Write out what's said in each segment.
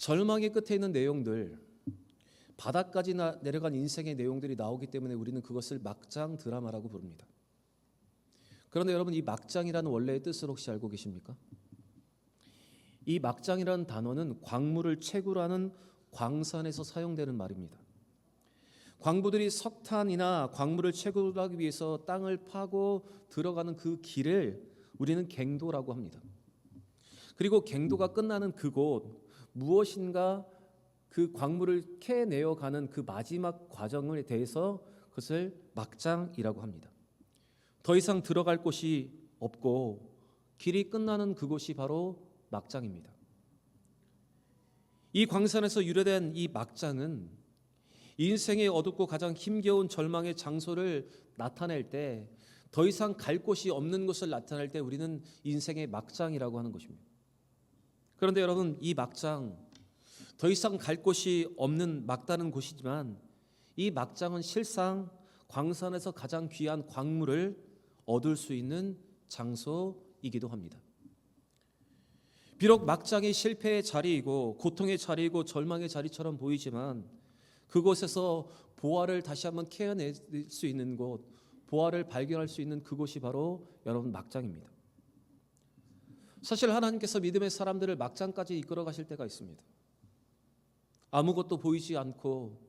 절망의 끝에 있는 내용들, 바닥까지 내려간 인생의 내용들이 나오기 때문에 우리는 그것을 막장 드라마라고 부릅니다. 그런데 여러분, 이 막장이라는 원래의 뜻을 혹시 알고 계십니까? 이 막장이라는 단어는 광물을 채굴하는 광산에서 사용되는 말입니다. 광부들이 석탄이나 광물을 채굴하기 위해서 땅을 파고 들어가는 그 길을 우리는 갱도라고 합니다. 그리고 갱도가 끝나는 그곳, 무엇인가 그 광물을 캐내어가는 그 마지막 과정에 대해서 그것을 막장이라고 합니다. 더 이상 들어갈 곳이 없고 길이 끝나는 그곳이 바로 막장입니다. 이 광산에서 유래된 이 막장은 인생의 어둡고 가장 힘겨운 절망의 장소를 나타낼 때, 더 이상 갈 곳이 없는 곳을 나타낼 때 우리는 인생의 막장이라고 하는 것입니다. 그런데 여러분, 이 막장, 더 이상 갈 곳이 없는 막다른 곳이지만 이 막장은 실상 광산에서 가장 귀한 광물을 얻을 수 있는 장소이기도 합니다. 비록 막장이 실패의 자리이고 고통의 자리이고 절망의 자리처럼 보이지만 그곳에서 보화를 다시 한번 캐어낼 수 있는 곳, 보화를 발견할 수 있는 그곳이 바로 여러분 막장입니다. 사실 하나님께서 믿음의 사람들을 막장까지 이끌어 가실 때가 있습니다. 아무것도 보이지 않고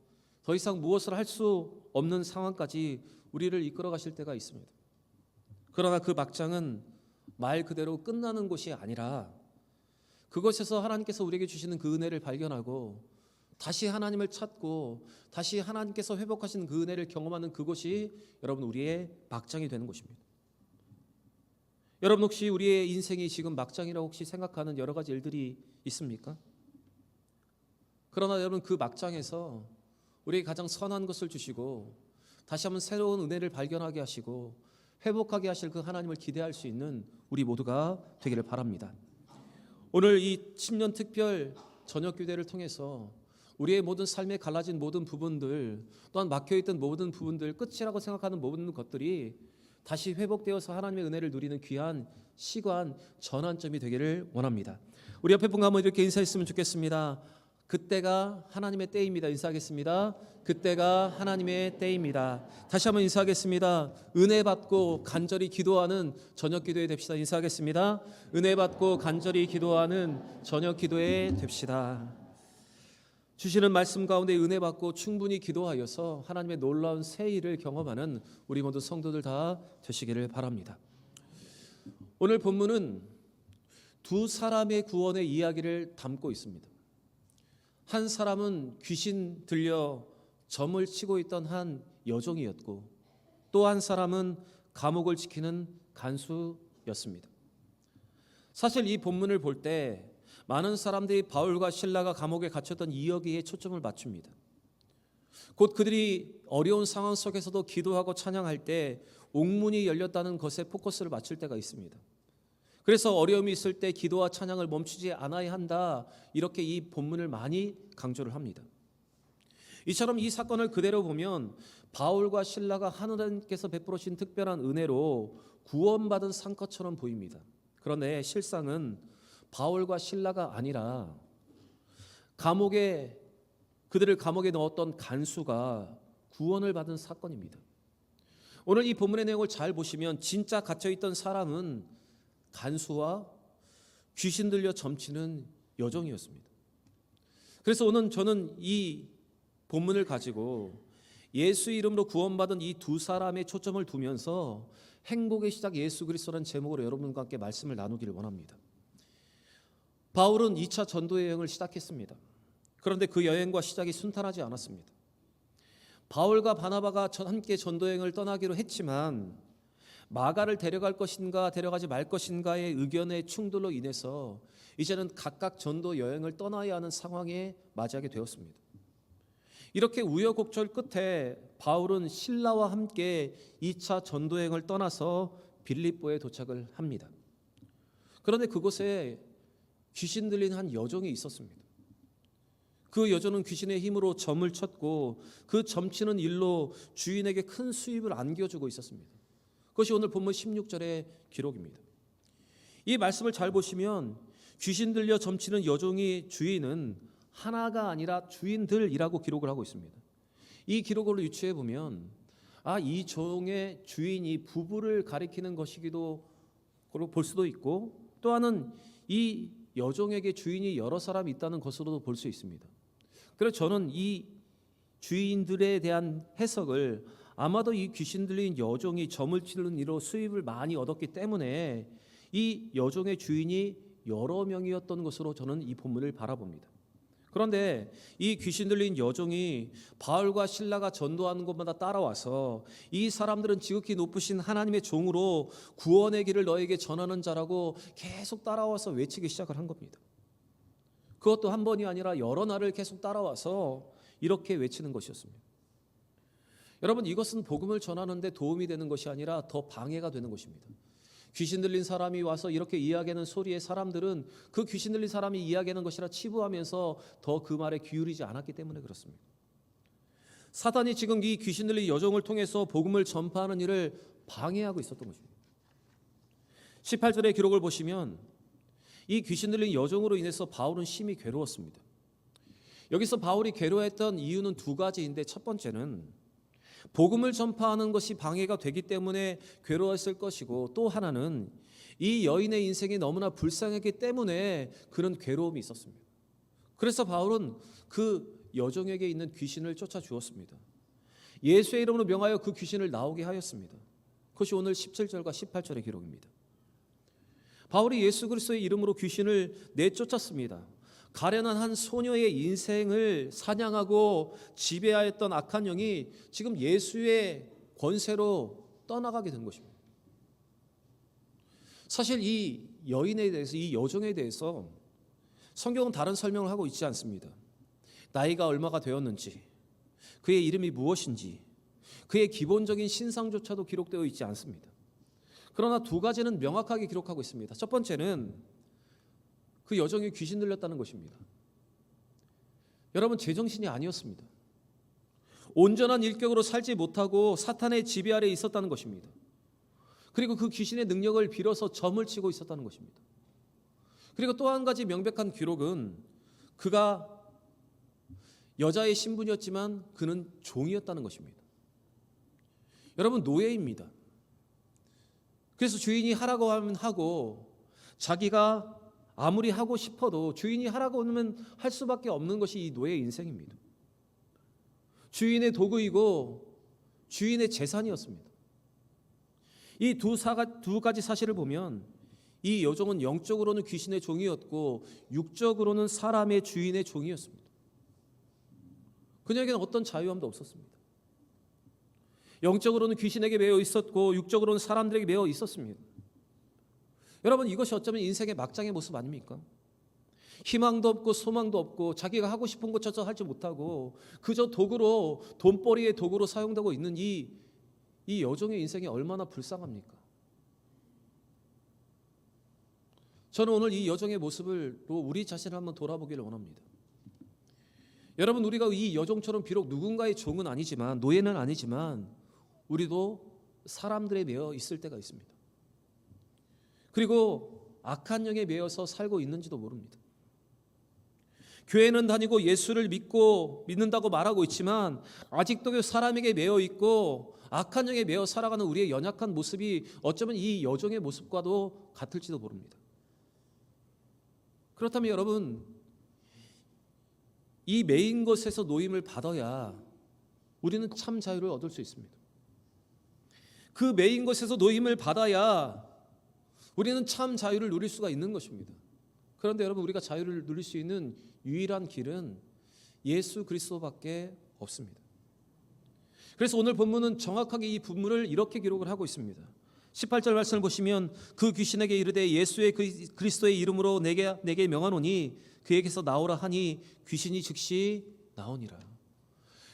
더 이상 무엇을 할 수 없는 상황까지 우리를 이끌어 가실 때가 있습니다. 그러나 그 막장은 말 그대로 끝나는 곳이 아니라 그곳에서 하나님께서 우리에게 주시는 그 은혜를 발견하고 다시 하나님을 찾고 다시 하나님께서 회복하신 그 은혜를 경험하는 그곳이 여러분 우리의 막장이 되는 곳입니다. 여러분, 혹시 우리의 인생이 지금 막장이라고 혹시 생각하는 여러 가지 일들이 있습니까? 그러나 여러분, 그 막장에서 우리에게 가장 선한 것을 주시고 다시 한번 새로운 은혜를 발견하게 하시고 회복하게 하실 그 하나님을 기대할 수 있는 우리 모두가 되기를 바랍니다. 오늘 이 신년 특별 저녁기도회를 통해서 우리의 모든 삶에 갈라진 모든 부분들, 또한 막혀있던 모든 부분들, 끝이라고 생각하는 모든 것들이 다시 회복되어서 하나님의 은혜를 누리는 귀한 시간, 전환점이 되기를 원합니다. 우리 옆에 분과 한번 이렇게 인사했으면 좋겠습니다. 그때가 하나님의 때입니다. 인사하겠습니다. 그때가 하나님의 때입니다. 다시 한번 인사하겠습니다. 은혜 받고 간절히 기도하는 저녁 기도회 됩시다. 인사하겠습니다. 은혜 받고 간절히 기도하는 저녁 기도회 됩시다. 주시는 말씀 가운데 은혜 받고 충분히 기도하여서 하나님의 놀라운 새 일을 경험하는 우리 모두 성도들 다 되시기를 바랍니다. 오늘 본문은 두 사람의 구원의 이야기를 담고 있습니다. 한 사람은 귀신 들려 점을 치고 있던 한 여종이었고 또 한 사람은 감옥을 지키는 간수였습니다. 사실 이 본문을 볼 때 많은 사람들이 바울과 실라가 감옥에 갇혔던 이야기에 초점을 맞춥니다. 곧 그들이 어려운 상황 속에서도 기도하고 찬양할 때 옥문이 열렸다는 것에 포커스를 맞출 때가 있습니다. 그래서 어려움이 있을 때 기도와 찬양을 멈추지 않아야 한다, 이렇게 이 본문을 많이 강조를 합니다. 이처럼 이 사건을 그대로 보면 바울과 실라가 하나님께서 베풀어 주신 특별한 은혜로 구원받은 상처처럼 보입니다. 그런데 실상은 바울과 실라가 아니라 그들을 감옥에 넣었던 간수가 구원을 받은 사건입니다. 오늘 이 본문의 내용을 잘 보시면 진짜 갇혀있던 사람은 간수와 귀신 들려 점치는 여종이었습니다. 그래서 오늘 저는 이 본문을 가지고 예수 이름으로 구원받은 이 두 사람의 초점을 두면서 행복의 시작 예수 그리스도라는 제목으로 여러분과 함께 말씀을 나누기를 원합니다. 바울은 2차 전도 여행을 시작했습니다. 그런데 그 여행과 시작이 순탄하지 않았습니다. 바울과 바나바가 함께 전도 여행을 떠나기로 했지만 마가를 데려갈 것인가 데려가지 말 것인가의 의견의 충돌로 인해서 이제는 각각 전도 여행을 떠나야 하는 상황에 맞이하게 되었습니다. 이렇게 우여곡절 끝에 바울은 실라와 함께 2차 전도 여행을 떠나서 빌립보에 도착을 합니다. 그런데 그곳에 귀신 들린 한 여종이 있었습니다. 그 여종은 귀신의 힘으로 점을 쳤고 그 점치는 일로 주인에게 큰 수입을 안겨주고 있었습니다. 그것이 오늘 본문 16절의 기록입니다. 이 말씀을 잘 보시면 귀신 들려 점치는 여종이 주인은 하나가 아니라 주인들이라고 기록을 하고 있습니다. 이 기록을 유추해 보면 이 종의 주인이 부부를 가리키는 것이기도 볼 수도 있고, 또 하나는 이 여종에게 주인이 여러 사람이 있다는 것으로도 볼 수 있습니다. 그래서 저는 이 주인들에 대한 해석을 아마도 이 귀신 들린 여종이 점을 치는 이로 수입을 많이 얻었기 때문에 이 여종의 주인이 여러 명이었던 것으로 저는 이 본문을 바라봅니다. 그런데 이 귀신 들린 여종이 바울과 실라가 전도하는 곳마다 따라와서 이 사람들은 지극히 높으신 하나님의 종으로 구원의 길을 너에게 전하는 자라고 계속 따라와서 외치기 시작을 한 겁니다. 그것도 한 번이 아니라 여러 날을 계속 따라와서 이렇게 외치는 것이었습니다. 여러분, 이것은 복음을 전하는데 도움이 되는 것이 아니라 더 방해가 되는 것입니다. 귀신 들린 사람이 와서 이렇게 이야기하는 소리에 사람들은 그 귀신 들린 사람이 이야기하는 것이라 치부하면서 더 그 말에 기울이지 않았기 때문에 그렇습니다. 사단이 지금 이 귀신 들린 여종을 통해서 복음을 전파하는 일을 방해하고 있었던 것입니다. 18절의 기록을 보시면 이 귀신 들린 여종으로 인해서 바울은 심히 괴로웠습니다. 여기서 바울이 괴로워했던 이유는 두 가지인데, 첫 번째는 복음을 전파하는 것이 방해가 되기 때문에 괴로웠을 것이고, 또 하나는 이 여인의 인생이 너무나 불쌍했기 때문에 그런 괴로움이 있었습니다. 그래서 바울은 그 여종에게 있는 귀신을 쫓아주었습니다. 예수의 이름으로 명하여 그 귀신을 나오게 하였습니다. 그것이 오늘 17절과 18절의 기록입니다. 바울이 예수 그리스도의 이름으로 귀신을 내쫓았습니다. 가련한 한 소녀의 인생을 사냥하고 지배하였던 악한 영이 지금 예수의 권세로 떠나가게 된 것입니다. 사실 이 여인에 대해서, 이 여종에 대해서 성경은 다른 설명을 하고 있지 않습니다. 나이가 얼마가 되었는지, 그의 이름이 무엇인지, 그의 기본적인 신상조차도 기록되어 있지 않습니다. 그러나 두 가지는 명확하게 기록하고 있습니다. 첫 번째는 그 여종이 귀신 들렸다는 것입니다. 여러분, 제정신이 아니었습니다. 온전한 인격으로 살지 못하고 사탄의 지배 아래에 있었다는 것입니다. 그리고 그 귀신의 능력을 빌어서 점을 치고 있었다는 것입니다. 그리고 또 한 가지 명백한 기록은 그가 여자의 신분이었지만 그는 종이었다는 것입니다. 여러분, 노예입니다. 그래서 주인이 하라고 하면 하고, 자기가 아무리 하고 싶어도 주인이 하라고 하면 할 수밖에 없는 것이 이 노예의 인생입니다. 주인의 도구이고 주인의 재산이었습니다. 이 두 가지 사실을 보면 이 여종은 영적으로는 귀신의 종이었고 육적으로는 사람의 주인의 종이었습니다. 그녀에게는 어떤 자유함도 없었습니다. 영적으로는 귀신에게 매여 있었고 육적으로는 사람들에게 매여 있었습니다. 여러분, 이것이 어쩌면 인생의 막장의 모습 아닙니까? 희망도 없고 소망도 없고 자기가 하고 싶은 것조차 하지 못하고 그저 도구로, 돈벌이의 도구로 사용되고 있는 이 여종의 인생이 얼마나 불쌍합니까? 저는 오늘 이 여종의 모습으로 우리 자신을 한번 돌아보기를 원합니다. 여러분, 우리가 이 여종처럼 비록 누군가의 종은 아니지만, 노예는 아니지만 우리도 사람들에 매여 있을 때가 있습니다. 그리고 악한 영에 매여서 살고 있는지도 모릅니다. 교회는 다니고 예수를 믿는다고 말하고 있지만 아직도 사람에게 매여 있고 악한 영에 매여 살아가는 우리의 연약한 모습이 어쩌면 이 여종의 모습과도 같을지도 모릅니다. 그렇다면 여러분, 이 매인 것에서 노임을 받아야 우리는 참 자유를 얻을 수 있습니다. 그 매인 것에서 노임을 받아야 우리는 참 자유를 누릴 수가 있는 것입니다. 그런데 여러분, 우리가 자유를 누릴 수 있는 유일한 길은 예수 그리스도밖에 없습니다. 그래서 오늘 본문은 정확하게 이 본문을 이렇게 기록을 하고 있습니다. 18절 말씀을 보시면 그 귀신에게 이르되 예수의 그리스도의 이름으로 내게 명하노니 그에게서 나오라 하니 귀신이 즉시 나오니라.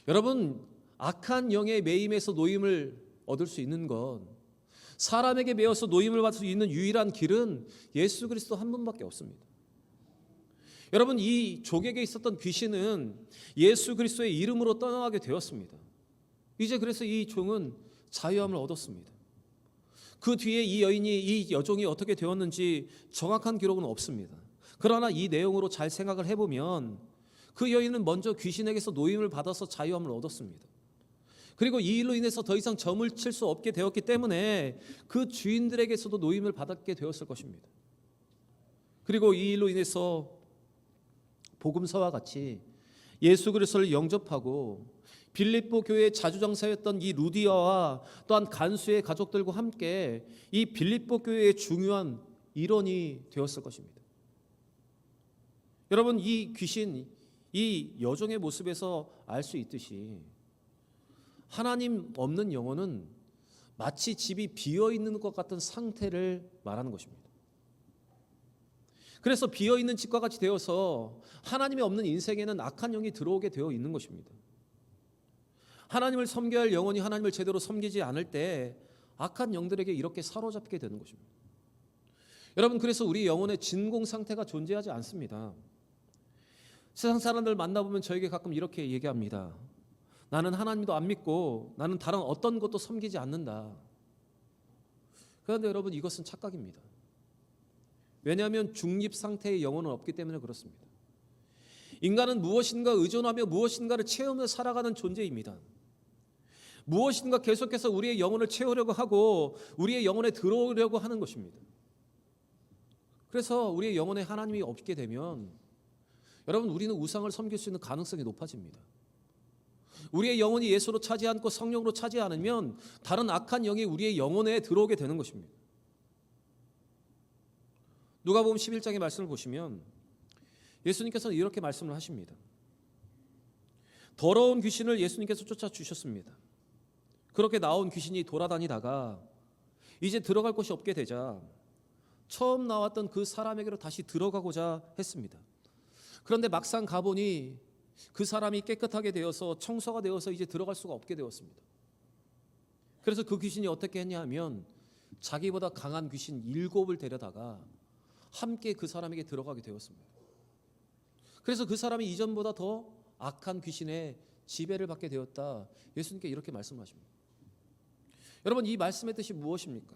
여러분, 악한 영의 매임에서 노임을 얻을 수 있는 것, 사람에게 매여서 노임을 받을 수 있는 유일한 길은 예수 그리스도 한 분밖에 없습니다. 여러분, 이 족에게 있었던 귀신은 예수 그리스도의 이름으로 떠나가게 되었습니다. 이제 그래서 이 종은 자유함을 얻었습니다. 그 뒤에 이 여종이 어떻게 되었는지 정확한 기록은 없습니다. 그러나 이 내용으로 잘 생각을 해보면 그 여인은 먼저 귀신에게서 노임을 받아서 자유함을 얻었습니다. 그리고 이 일로 인해서 더 이상 점을 칠 수 없게 되었기 때문에 그 주인들에게서도 노임을 받게 되었을 것입니다. 그리고 이 일로 인해서 복음서와 같이 예수 그리스도를 영접하고 빌립보 교회의 자주장사였던 이 루디아와 또한 간수의 가족들과 함께 이 빌립보 교회의 중요한 일원이 되었을 것입니다. 여러분, 이 귀신, 이 여종의 모습에서 알 수 있듯이 하나님 없는 영혼은 마치 집이 비어 있는 것 같은 상태를 말하는 것입니다. 그래서 비어 있는 집과 같이 되어서 하나님이 없는 인생에는 악한 영이 들어오게 되어 있는 것입니다. 하나님을 섬겨야 할 영혼이 하나님을 제대로 섬기지 않을 때 악한 영들에게 이렇게 사로잡게 되는 것입니다. 여러분, 그래서 우리 영혼의 진공 상태가 존재하지 않습니다. 세상 사람들 만나보면 저에게 가끔 이렇게 얘기합니다. 나는 하나님도 안 믿고 나는 다른 어떤 것도 섬기지 않는다. 그런데 여러분, 이것은 착각입니다. 왜냐하면 중립 상태의 영혼은 없기 때문에 그렇습니다. 인간은 무엇인가 의존하며 무엇인가를 채우며 살아가는 존재입니다. 무엇인가 계속해서 우리의 영혼을 채우려고 하고 우리의 영혼에 들어오려고 하는 것입니다. 그래서 우리의 영혼에 하나님이 없게 되면 여러분, 우리는 우상을 섬길 수 있는 가능성이 높아집니다. 우리의 영혼이 예수로 차지 않고 성령으로 차지 않으면 다른 악한 영이 우리의 영혼에 들어오게 되는 것입니다. 누가복음 11장의 말씀을 보시면 예수님께서는 이렇게 말씀을 하십니다. 더러운 귀신을 예수님께서 쫓아주셨습니다. 그렇게 나온 귀신이 돌아다니다가 이제 들어갈 곳이 없게 되자 처음 나왔던 그 사람에게로 다시 들어가고자 했습니다. 그런데 막상 가보니 그 사람이 깨끗하게 되어서 청소가 되어서 이제 들어갈 수가 없게 되었습니다. 그래서 그 귀신이 어떻게 했냐 하면 자기보다 강한 귀신 7을 데려다가 함께 그 사람에게 들어가게 되었습니다. 그래서 그 사람이 이전보다 더 악한 귀신의 지배를 받게 되었다. 예수님께 이렇게 말씀하십니다. 여러분, 이 말씀의 뜻이 무엇입니까?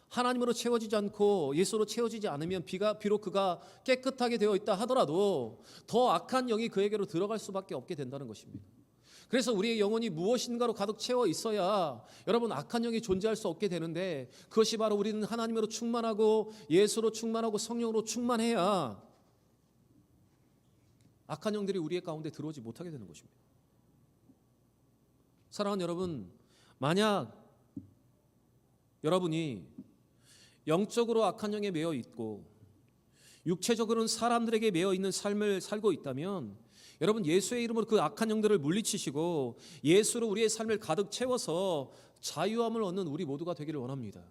하나님으로 채워지지 않고 예수로 채워지지 않으면 비록 그가 깨끗하게 되어 있다 하더라도 더 악한 영이 그에게로 들어갈 수밖에 없게 된다는 것입니다. 그래서 우리의 영혼이 무엇인가로 가득 채워 있어야 여러분 악한 영이 존재할 수 없게 되는데, 그것이 바로 우리는 하나님으로 충만하고 예수로 충만하고 성령으로 충만해야 악한 영들이 우리의 가운데 들어오지 못하게 되는 것입니다. 사랑하는 여러분, 만약 여러분이 영적으로 악한 영에 매여 있고 육체적으로는 사람들에게 매여 있는 삶을 살고 있다면 여러분, 예수의 이름으로 그 악한 영들을 물리치시고 예수로 우리의 삶을 가득 채워서 자유함을 얻는 우리 모두가 되기를 원합니다.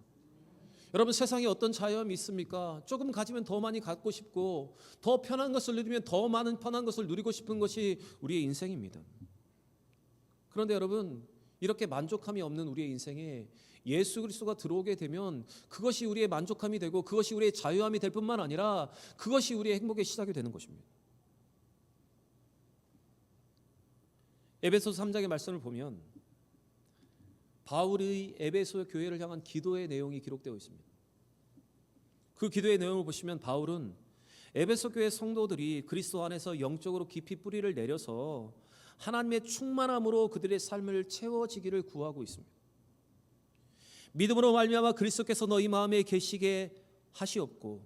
여러분, 세상에 어떤 자유함이 있습니까? 조금 가지면 더 많이 갖고 싶고 더 편한 것을 누리면 더 많은 편한 것을 누리고 싶은 것이 우리의 인생입니다. 그런데 여러분, 이렇게 만족함이 없는 우리의 인생에 예수 그리스도가 들어오게 되면 그것이 우리의 만족함이 되고 그것이 우리의 자유함이 될 뿐만 아니라 그것이 우리의 행복의 시작이 되는 것입니다. 에베소서 3장의 말씀을 보면 바울의 에베소 교회를 향한 기도의 내용이 기록되어 있습니다. 그 기도의 내용을 보시면 바울은 에베소 교회 성도들이 그리스도 안에서 영적으로 깊이 뿌리를 내려서 하나님의 충만함으로 그들의 삶을 채워지기를 구하고 있습니다. 믿음으로 말미암아 그리스도께서 너희 마음에 계시게 하시옵고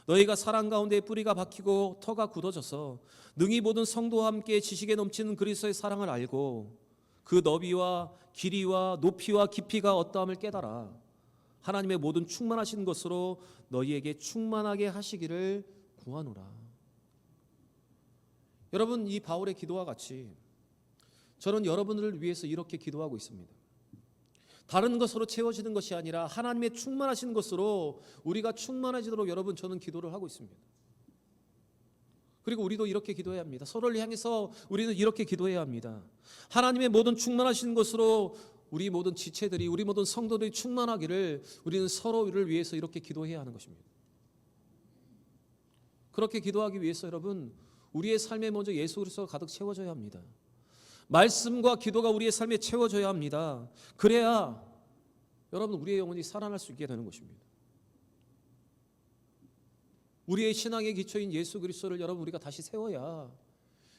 너희가 사랑 가운데 뿌리가 박히고 터가 굳어져서 능히 모든 성도와 함께 지식에 넘치는 그리스도의 사랑을 알고 그 너비와 길이와 높이와 깊이가 어떠함을 깨달아 하나님의 모든 충만하신 것으로 너희에게 충만하게 하시기를 구하노라. 여러분, 이 바울의 기도와 같이 저는 여러분들을 위해서 이렇게 기도하고 있습니다. 다른 것으로 채워지는 것이 아니라 하나님의 충만하신 것으로 우리가 충만해지도록 여러분, 저는 기도를 하고 있습니다. 그리고 우리도 이렇게 기도해야 합니다. 서로를 향해서 우리는 이렇게 기도해야 합니다. 하나님의 모든 충만하신 것으로 우리 모든 지체들이, 우리 모든 성도들이 충만하기를 우리는 서로를 위해서 이렇게 기도해야 하는 것입니다. 그렇게 기도하기 위해서 여러분, 우리의 삶에 먼저 예수 그리스도가 가득 채워져야 합니다. 말씀과 기도가 우리의 삶에 채워져야 합니다. 그래야 여러분, 우리의 영혼이 살아날 수 있게 되는 것입니다. 우리의 신앙의 기초인 예수 그리스도를 여러분, 우리가 다시 세워야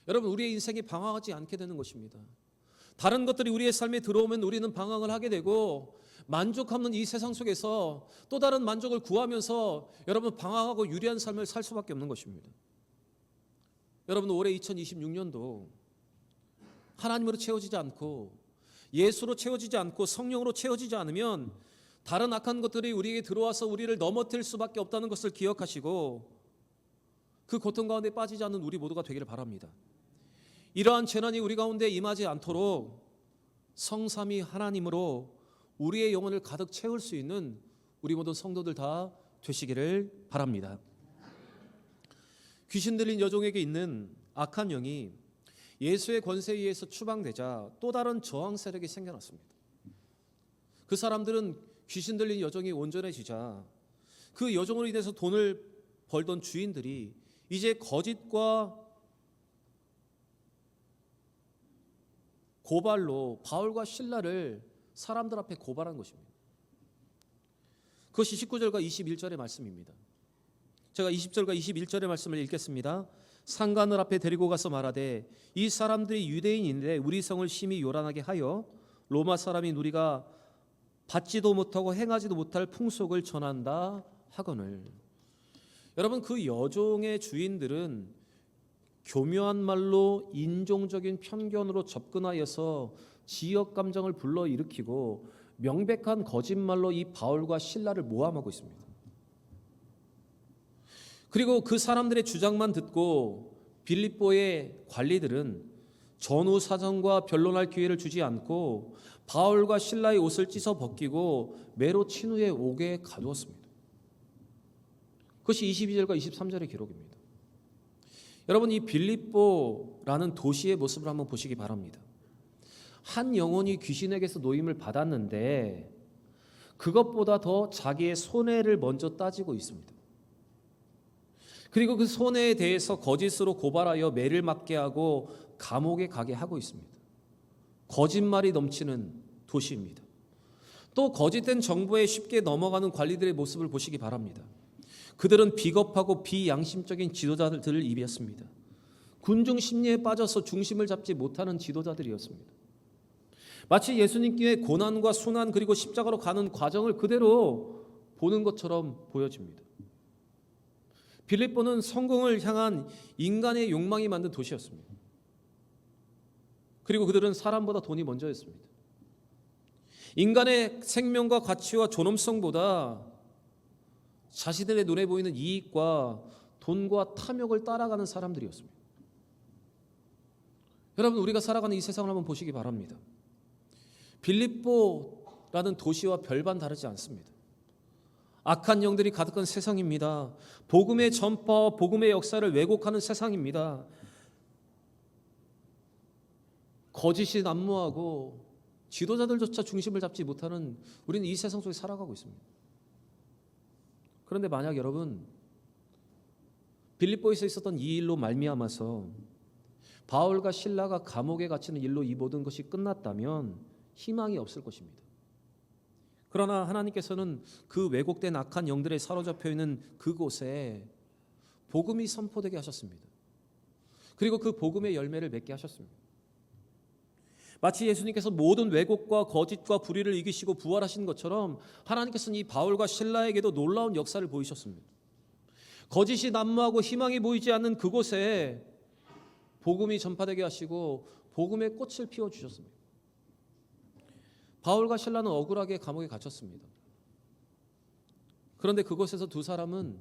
여러분, 우리의 인생이 방황하지 않게 되는 것입니다. 다른 것들이 우리의 삶에 들어오면 우리는 방황을 하게 되고, 만족하는 이 세상 속에서 또 다른 만족을 구하면서 여러분 방황하고 유리한 삶을 살 수밖에 없는 것입니다. 여러분, 올해 2026년도 하나님으로 채워지지 않고 예수로 채워지지 않고 성령으로 채워지지 않으면 다른 악한 것들이 우리에게 들어와서 우리를 넘어뜨릴 수밖에 없다는 것을 기억하시고 그 고통 가운데 빠지지 않는 우리 모두가 되기를 바랍니다. 이러한 재난이 우리 가운데 임하지 않도록 성삼위 하나님으로 우리의 영혼을 가득 채울 수 있는 우리 모든 성도들 다 되시기를 바랍니다. 귀신 들린 여종에게 있는 악한 영이 예수의 권세에 의해서 추방되자 또 다른 저항 세력이 생겨났습니다. 그 사람들은 귀신 들린 여종이 온전해지자 그 여종으로 인해서 돈을 벌던 주인들이 이제 거짓과 고발로 바울과 실라를 사람들 앞에 고발한 것입니다. 그것이 19절과 21절의 말씀입니다. 제가 20절과 21절의 말씀을 읽겠습니다. 상관을 앞에 데리고 가서 말하되 이 사람들이 유대인인데 우리 성을 심히 요란하게 하여 로마 사람인 우리가 받지도 못하고 행하지도 못할 풍속을 전한다 하거늘. 여러분, 그 여종의 주인들은 교묘한 말로 인종적인 편견으로 접근하여서 지역 감정을 불러일으키고 명백한 거짓말로 이 바울과 실라를 모함하고 있습니다. 그리고 그 사람들의 주장만 듣고 빌립보의 관리들은 전후 사정과 변론할 기회를 주지 않고 바울과 실라의 옷을 찢어 벗기고 매로 친 후에 옥에 가두었습니다. 그것이 22절과 23절의 기록입니다. 여러분, 이 빌립보라는 도시의 모습을 한번 보시기 바랍니다. 한 영혼이 귀신에게서 노임을 받았는데 그것보다 더 자기의 손해를 먼저 따지고 있습니다. 그리고 그 손해에 대해서 거짓으로 고발하여 매를 맞게 하고 감옥에 가게 하고 있습니다. 거짓말이 넘치는 도시입니다. 또 거짓된 정보에 쉽게 넘어가는 관리들의 모습을 보시기 바랍니다. 그들은 비겁하고 비양심적인 지도자들을 입었습니다. 군중 심리에 빠져서 중심을 잡지 못하는 지도자들이었습니다. 마치 예수님께 고난과 순환 그리고 십자가로 가는 과정을 그대로 보는 것처럼 보여집니다. 빌립보는 성공을 향한 인간의 욕망이 만든 도시였습니다. 그리고 그들은 사람보다 돈이 먼저였습니다. 인간의 생명과 가치와 존엄성보다 자신들의 눈에 보이는 이익과 돈과 탐욕을 따라가는 사람들이었습니다. 여러분, 우리가 살아가는 이 세상을 한번 보시기 바랍니다. 빌립보라는 도시와 별반 다르지 않습니다. 악한 영들이 가득한 세상입니다. 복음의 전파와 복음의 역사를 왜곡하는 세상입니다. 거짓이 난무하고 지도자들조차 중심을 잡지 못하는 우리는 이 세상 속에 살아가고 있습니다. 그런데 만약 여러분 빌립보에서 있었던 이 일로 말미암아서 바울과 실라가 감옥에 갇히는 일로 이 모든 것이 끝났다면 희망이 없을 것입니다. 그러나 하나님께서는 그 왜곡된 악한 영들에 사로잡혀 있는 그곳에 복음이 선포되게 하셨습니다. 그리고 그 복음의 열매를 맺게 하셨습니다. 마치 예수님께서 모든 왜곡과 거짓과 불의를 이기시고 부활하신 것처럼 하나님께서는 이 바울과 실라에게도 놀라운 역사를 보이셨습니다. 거짓이 난무하고 희망이 보이지 않는 그곳에 복음이 전파되게 하시고 복음의 꽃을 피워주셨습니다. 바울과 실라는 억울하게 감옥에 갇혔습니다. 그런데 그곳에서 두 사람은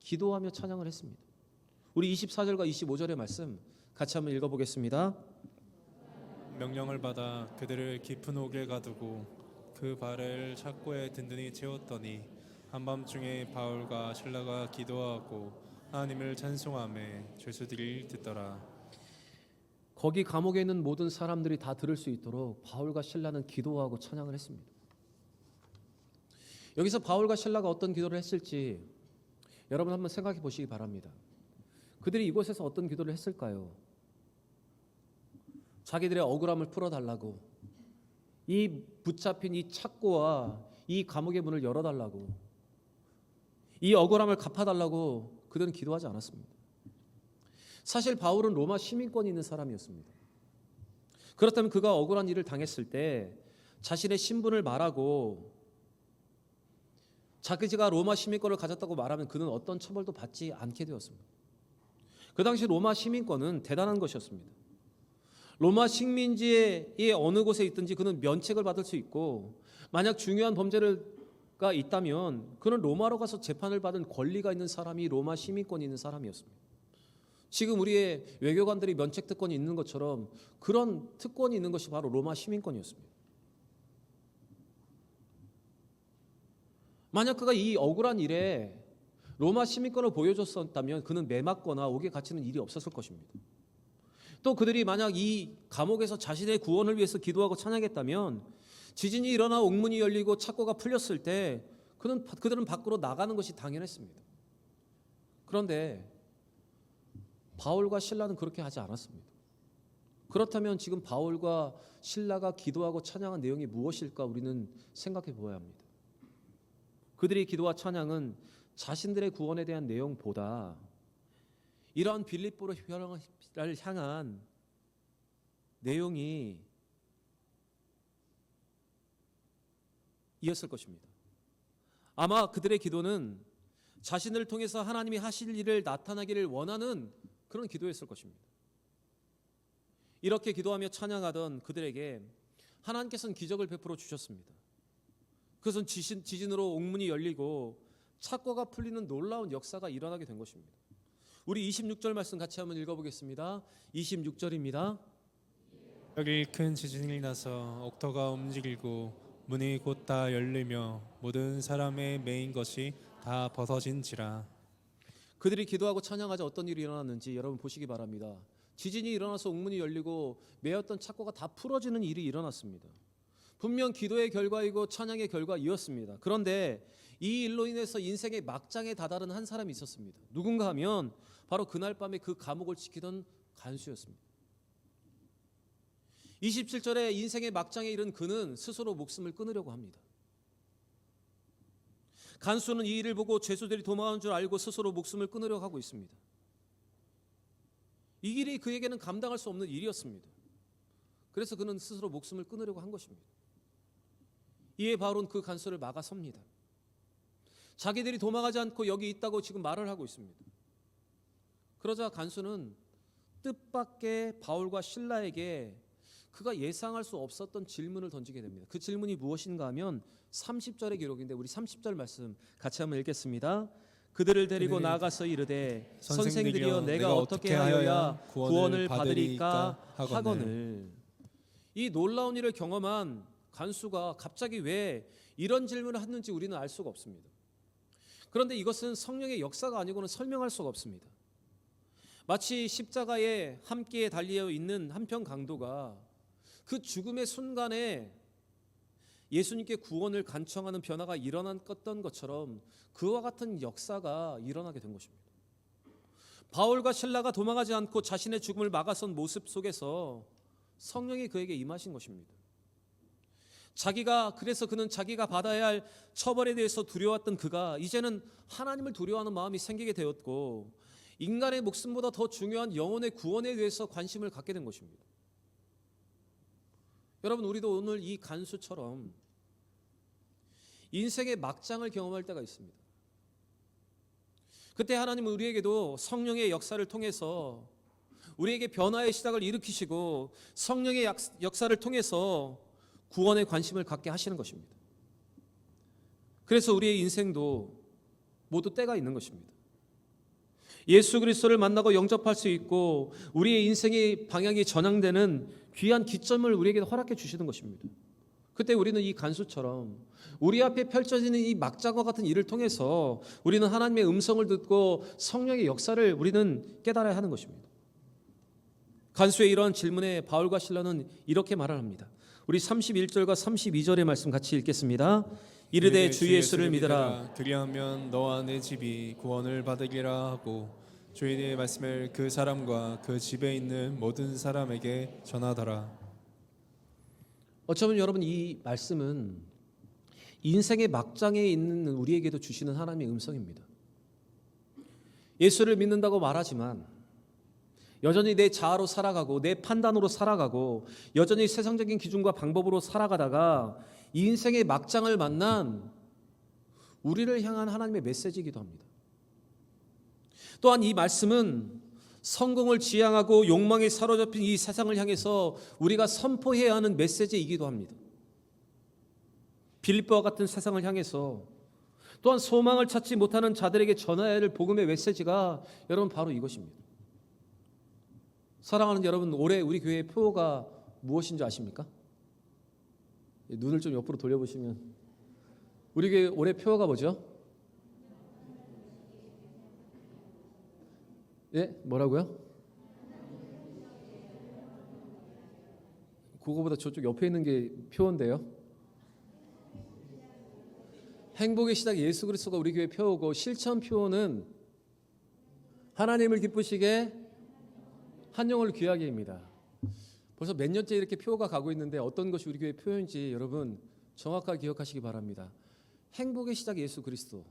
기도하며 찬양을 했습니다. 우리 24절과 25절의 말씀 같이 한번 읽어보겠습니다. 명령을 받아 그들을 깊은 옥에 가두고 그 발을 착고에 든든히 채웠더니 한밤중에 바울과 실라가 기도하고 하나님을 찬송하며 죄수들이 듣더라. 거기 감옥에 있는 모든 사람들이 다 들을 수 있도록 바울과 실라는 기도하고 찬양을 했습니다. 여기서 바울과 실라가 어떤 기도를 했을지 여러분 한번 생각해 보시기 바랍니다. 그들이 이곳에서 어떤 기도를 했을까요? 자기들의 억울함을 풀어달라고, 이 붙잡힌 이 착고와 이 감옥의 문을 열어달라고, 이 억울함을 갚아달라고 그들은 기도하지 않았습니다. 사실 바울은 로마 시민권이 있는 사람이었습니다. 그렇다면 그가 억울한 일을 당했을 때 자신의 신분을 말하고 자기가 로마 시민권을 가졌다고 말하면 그는 어떤 처벌도 받지 않게 되었습니다. 그 당시 로마 시민권은 대단한 것이었습니다. 로마 식민지의 어느 곳에 있든지 그는 면책을 받을 수 있고, 만약 중요한 범죄가 있다면 그는 로마로 가서 재판을 받은 권리가 있는 사람이 로마 시민권이 있는 사람이었습니다. 지금 우리의 외교관들이 면책 특권이 있는 것처럼 그런 특권이 있는 것이 바로 로마 시민권이었습니다. 만약 그가 이 억울한 일에 로마 시민권을 보여줬었다면 그는 매맞거나 옥에 갇히는 일이 없었을 것입니다. 또 그들이 만약 이 감옥에서 자신의 구원을 위해서 기도하고 찬양했다면 지진이 일어나 옥문이 열리고 착고가 풀렸을 때 그들은 밖으로 나가는 것이 당연했습니다. 그런데 바울과 실라는 그렇게 하지 않았습니다. 그렇다면 지금 바울과 실라가 기도하고 찬양한 내용이 무엇일까 우리는 생각해 보아야 합니다. 그들의 기도와 찬양은 자신들의 구원에 대한 내용보다 이러한 빌립보를 향한 내용이 이었을 것입니다. 아마 그들의 기도는 자신을 통해서 하나님이 하실 일을 나타나기를 원하는 그런 기도였을 것입니다. 이렇게 기도하며 찬양하던 그들에게 하나님께서는 기적을 베풀어 주셨습니다. 그것은 지진으로 옥문이 열리고 착고가 풀리는 놀라운 역사가 일어나게 된 것입니다. 우리 26절 말씀 같이 한번 읽어보겠습니다. 26절입니다. 여기 큰 지진이 나서 옥터가 움직이고 문이 곧 다 열리며 모든 사람의 매인 것이 다 벗어진지라. 그들이 기도하고 찬양하자 어떤 일이 일어났는지 여러분 보시기 바랍니다. 지진이 일어나서 옥문이 열리고 매였던 착고가 다 풀어지는 일이 일어났습니다. 분명 기도의 결과이고 찬양의 결과이었습니다. 그런데 이 일로 인해서 인생의 막장에 다다른 한 사람이 있었습니다. 누군가 하면 바로 그날 밤에 그 감옥을 지키던 간수였습니다. 27절에 인생의 막장에 이른 그는 스스로 목숨을 끊으려고 합니다. 간수는 이 일을 보고 죄수들이 도망하는 줄 알고 스스로 목숨을 끊으려고 하고 있습니다. 이 일이 그에게는 감당할 수 없는 일이었습니다. 그래서 그는 스스로 목숨을 끊으려고 한 것입니다. 이에 바울은 그 간수를 막아섭니다. 자기들이 도망하지 않고 여기 있다고 지금 말을 하고 있습니다. 그러자 간수는 뜻밖의 바울과 실라에게 그가 예상할 수 없었던 질문을 던지게 됩니다. 그 질문이 무엇인가 하면 30절의 기록인데 우리 30절 말씀 같이 한번 읽겠습니다. 그들을 데리고 나아가서 이르되 선생들이여 내가 어떻게 하여야 구원을 받으리까 하거늘. 이 놀라운 일을 경험한 간수가 갑자기 왜 이런 질문을 했는지 우리는 알 수가 없습니다. 그런데 이것은 성령의 역사가 아니고는 설명할 수가 없습니다. 마치 십자가에 함께 달려 있는 한편 강도가 그 죽음의 순간에 예수님께 구원을 간청하는 변화가 일어났던 것처럼 그와 같은 역사가 일어나게 된 것입니다. 바울과 실라가 도망하지 않고 자신의 죽음을 막아선 모습 속에서 성령이 그에게 임하신 것입니다. 그래서 그는 자기가 받아야 할 처벌에 대해서 두려웠던 그가 이제는 하나님을 두려워하는 마음이 생기게 되었고 인간의 목숨보다 더 중요한 영혼의 구원에 대해서 관심을 갖게 된 것입니다. 여러분, 우리도 오늘 이 간수처럼 인생의 막장을 경험할 때가 있습니다. 그때 하나님은 우리에게도 성령의 역사를 통해서 우리에게 변화의 시작을 일으키시고 성령의 역사를 통해서 구원에 관심을 갖게 하시는 것입니다. 그래서 우리의 인생도 모두 때가 있는 것입니다. 예수 그리스도를 만나고 영접할 수 있고 우리의 인생의 방향이 전향되는 귀한 기점을 우리에게 허락해 주시는 것입니다. 그때 우리는 이 간수처럼 우리 앞에 펼쳐지는 이 막장과 같은 일을 통해서 우리는 하나님의 음성을 듣고 성령의 역사를 우리는 깨달아야 하는 것입니다. 간수의 이러한 질문에 바울과 실라는 이렇게 말을 합니다. 우리 31절과 32절의 말씀 같이 읽겠습니다. 이르되 주 예수를 믿으라. 그리하면 너와 내 집이 구원을 받으리라 하고 주인의 말씀을 그 사람과 그 집에 있는 모든 사람에게 전하더라. 어쩌면 여러분 이 말씀은 인생의 막장에 있는 우리에게도 주시는 하나님의 음성입니다. 예수를 믿는다고 말하지만 여전히 내 자아로 살아가고 내 판단으로 살아가고 여전히 세상적인 기준과 방법으로 살아가다가 이 인생의 막장을 만난 우리를 향한 하나님의 메시지이기도 합니다. 또한 이 말씀은 성공을 지향하고 욕망에 사로잡힌 이 세상을 향해서 우리가 선포해야 하는 메시지이기도 합니다. 빌립보와 같은 세상을 향해서 또한 소망을 찾지 못하는 자들에게 전해야 할 복음의 메시지가 여러분 바로 이것입니다. 사랑하는 여러분, 올해 우리 교회의 표어가 무엇인지 아십니까? 눈을 좀 옆으로 돌려보시면 우리 교회 올해 표어가 뭐죠? 예? 뭐라고요? 그거보다 저쪽 옆에 있는 게 표어인데요. 행복의 시작 예수 그리스도가 우리 교회 표어고 실천 표어는 하나님을 기쁘시게 한 영혼을 귀하게입니다. 벌써 몇 년째 이렇게 표어가 가고 있는데 어떤 것이 우리 교회 표어인지 여러분 정확하게 기억하시기 바랍니다. 행복의 시작 예수 그리스도,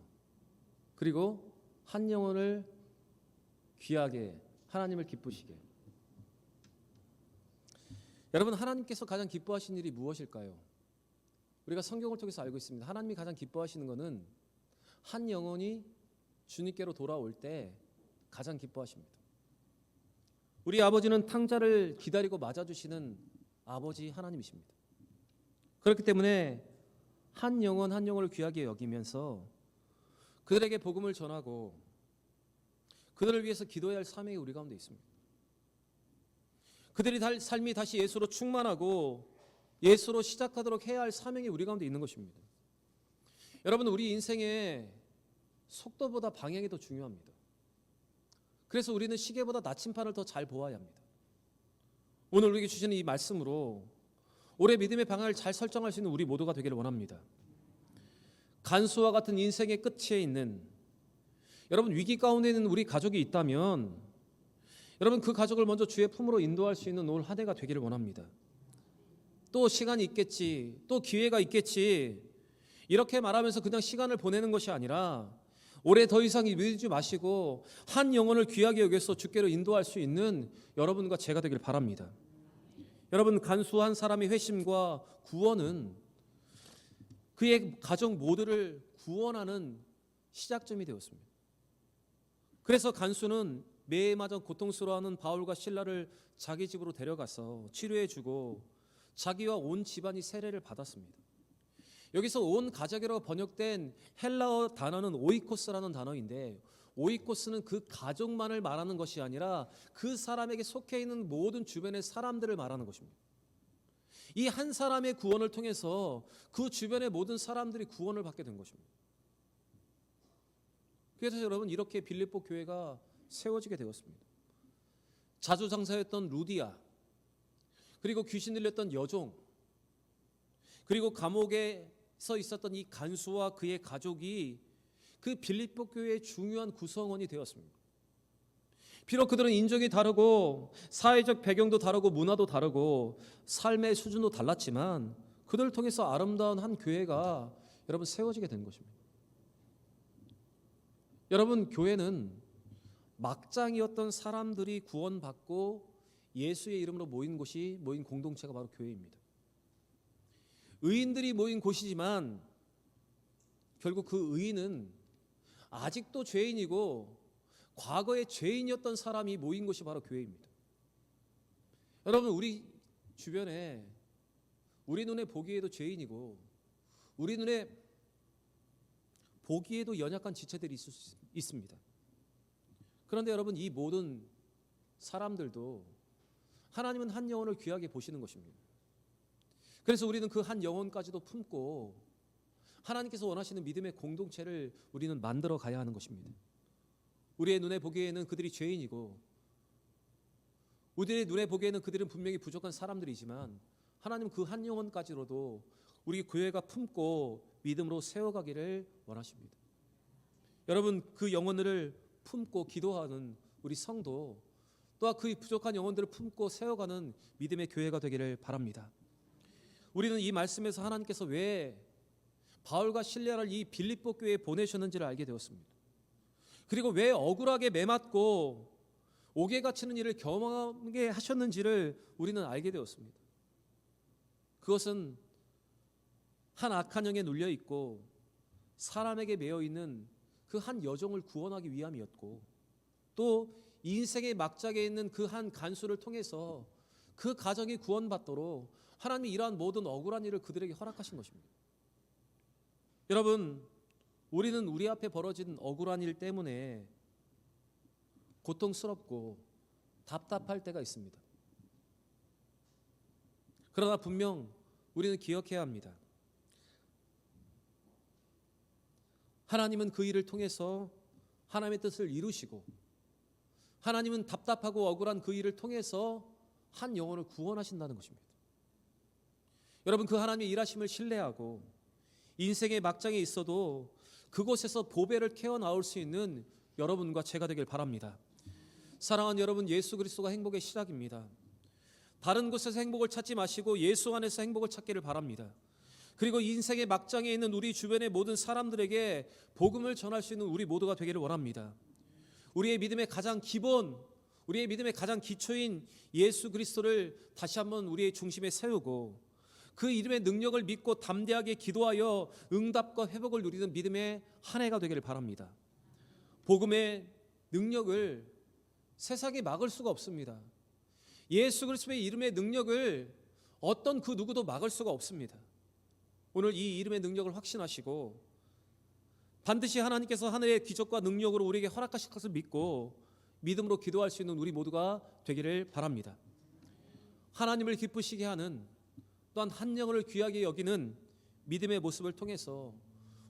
그리고 한 영혼을 귀하게, 하나님을 기쁘시게. 여러분, 하나님께서 가장 기뻐하시는 일이 무엇일까요? 우리가 성경을 통해서 알고 있습니다. 하나님이 가장 기뻐하시는 것은 한 영혼이 주님께로 돌아올 때 가장 기뻐하십니다. 우리 아버지는 탕자를 기다리고 맞아주시는 아버지 하나님이십니다. 그렇기 때문에 한 영혼 한 영혼을 귀하게 여기면서 그들에게 복음을 전하고 그들을 위해서 기도해야 할 사명이 우리 가운데 있습니다. 그들의 삶이 다시 예수로 충만하고 예수로 시작하도록 해야 할 사명이 우리 가운데 있는 것입니다. 여러분, 우리 인생의 속도보다 방향이 더 중요합니다. 그래서 우리는 시계보다 나침판을 더 잘 보아야 합니다. 오늘 우리에게 주시는 이 말씀으로 올해 믿음의 방향을 잘 설정할 수 있는 우리 모두가 되기를 원합니다. 간수와 같은 인생의 끝에 있는 여러분, 위기 가운데 있는 우리 가족이 있다면 여러분, 그 가족을 먼저 주의 품으로 인도할 수 있는 올 한 해가 되기를 원합니다. 또 시간이 있겠지, 또 기회가 있겠지, 이렇게 말하면서 그냥 시간을 보내는 것이 아니라 올해 더 이상 미루지 마시고 한 영혼을 귀하게 여겨서 주께로 인도할 수 있는 여러분과 제가 되길 바랍니다. 여러분, 간수 한 사람의 회심과 구원은 그의 가족 모두를 구원하는 시작점이 되었습니다. 그래서 간수는 매해마저 고통스러워하는 바울과 실라를 자기 집으로 데려가서 치료해주고 자기와 온 집안이 세례를 받았습니다. 여기서 온 가족이라고 번역된 헬라어 단어는 오이코스라는 단어인데, 오이코스는 그 가족만을 말하는 것이 아니라 그 사람에게 속해 있는 모든 주변의 사람들을 말하는 것입니다. 이 한 사람의 구원을 통해서 그 주변의 모든 사람들이 구원을 받게 된 것입니다. 그래서 여러분, 이렇게 빌립보 교회가 세워지게 되었습니다. 자주장사였던 루디아, 그리고 귀신 들렸던 여종, 그리고 감옥에서 있었던 이 간수와 그의 가족이 그 빌립보 교회의 중요한 구성원이 되었습니다. 비록 그들은 인종이 다르고 사회적 배경도 다르고 문화도 다르고 삶의 수준도 달랐지만 그들을 통해서 아름다운 한 교회가 여러분 세워지게 된 것입니다. 여러분, 교회는 막장이었던 사람들이 구원받고 예수의 이름으로 모인 공동체가 바로 교회입니다. 의인들이 모인 곳이지만 결국 그 의인은 아직도 죄인이고 과거에 죄인이었던 사람이 모인 곳이 바로 교회입니다. 여러분, 우리 주변에 우리 눈에 보기에도 죄인이고 우리 눈에 보기에도 연약한 지체들이 있습니다. 그런데 여러분, 이 모든 사람들도 하나님은 한 영혼을 귀하게 보시는 것입니다. 그래서 우리는 그 한 영혼까지도 품고 하나님께서 원하시는 믿음의 공동체를 우리는 만들어 가야 하는 것입니다. 우리의 눈에 보기에는 그들이 죄인이고 우리의 눈에 보기에는 그들은 분명히 부족한 사람들이지만 하나님은 그 한 영혼까지로도 우리 교회가 품고 믿음으로 세워가기를 원하십니다. 여러분, 그 영혼을 품고 기도하는 우리 성도, 또한 그 부족한 영혼들을 품고 세워가는 믿음의 교회가 되기를 바랍니다. 우리는 이 말씀에서 하나님께서 왜 바울과 실라를 이 빌립보 교회에 보내셨는지를 알게 되었습니다. 그리고 왜 억울하게 매맞고 옥에 갇히는 일을 경험하게 하셨는지를 우리는 알게 되었습니다. 그것은 한 악한 영에 눌려 있고 사람에게 매여 있는 그 한 여종을 구원하기 위함이었고, 또 인생의 막장에 있는 그 한 간수를 통해서 그 가정이 구원받도록 하나님이 이러한 모든 억울한 일을 그들에게 허락하신 것입니다. 여러분, 우리는 우리 앞에 벌어진 억울한 일 때문에 고통스럽고 답답할 때가 있습니다. 그러나 분명 우리는 기억해야 합니다. 하나님은 그 일을 통해서 하나님의 뜻을 이루시고, 하나님은 답답하고 억울한 그 일을 통해서 한 영혼을 구원하신다는 것입니다. 여러분, 그 하나님의 일하심을 신뢰하고 인생의 막장에 있어도 그곳에서 보배를 캐어 나올 수 있는 여러분과 제가 되길 바랍니다. 사랑하는 여러분, 예수 그리스도가 행복의 시작입니다. 다른 곳에서 행복을 찾지 마시고 예수 안에서 행복을 찾기를 바랍니다. 그리고 인생의 막장에 있는 우리 주변의 모든 사람들에게 복음을 전할 수 있는 우리 모두가 되기를 원합니다. 우리의 믿음의 가장 기본, 우리의 믿음의 가장 기초인 예수 그리스도를 다시 한번 우리의 중심에 세우고 그 이름의 능력을 믿고 담대하게 기도하여 응답과 회복을 누리는 믿음의 한 해가 되기를 바랍니다. 복음의 능력을 세상이 막을 수가 없습니다. 예수 그리스도의 이름의 능력을 어떤 그 누구도 막을 수가 없습니다. 오늘 이 이름의 능력을 확신하시고 반드시 하나님께서 하늘의 기적과 능력으로 우리에게 허락하실 것을 믿고 믿음으로 기도할 수 있는 우리 모두가 되기를 바랍니다. 하나님을 기쁘시게 하는, 또한 한 영혼을 귀하게 여기는 믿음의 모습을 통해서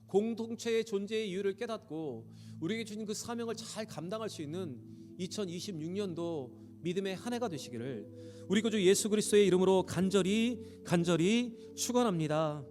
공동체의 존재의 이유를 깨닫고 우리에게 주신 그 사명을 잘 감당할 수 있는 2026년도 믿음의 한 해가 되시기를 우리 구주 예수 그리스도의 이름으로 간절히 축원합니다.